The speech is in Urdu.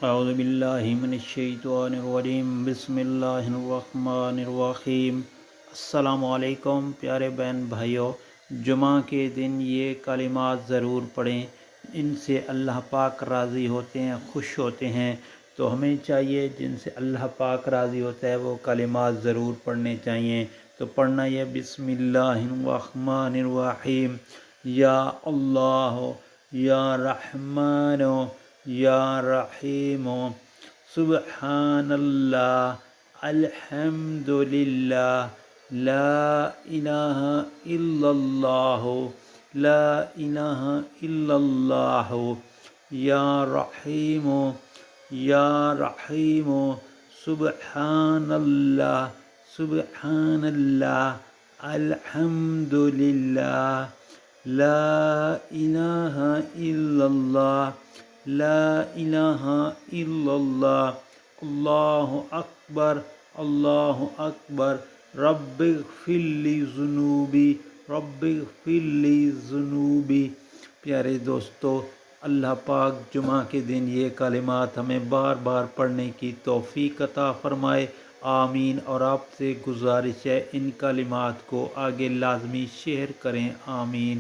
اعوذ باللہ من الشیطان الرجیم، بسم اللہ الرحمن الرحیم۔ السلام علیکم پیارے بہن بھائیوں، جمعہ کے دن یہ کلمات ضرور پڑھیں، ان سے اللہ پاک راضی ہوتے ہیں، خوش ہوتے ہیں۔ تو ہمیں چاہیے جن سے اللہ پاک راضی ہوتا ہے وہ کلمات ضرور پڑھنے چاہیے۔ تو پڑھنا یہ بسم اللہ الرحمن الرحیم، یا اللہ، یا رحمان، یا رحیم، سبحان اللہ، الحمد للہ، لا الہ الا اللہ، لا الہ الا اللہ، یا رحیم، یا رحیم، سبحان اللہ، سبحان اللہ، الحمد للہ، لا الہ الا اللہ، لا الہ الا اللہ، اللہ اکبر، اللہ اکبر، رب اغفر لی ذنوبی، رب اغفر لی ذنوبی۔ پیارے دوستو، اللہ پاک جمعہ کے دن یہ کلمات ہمیں بار بار پڑھنے کی توفیق عطا فرمائے، آمین۔ اور آپ سے گزارش ہے ان کلمات کو آگے لازمی شیئر کریں، آمین۔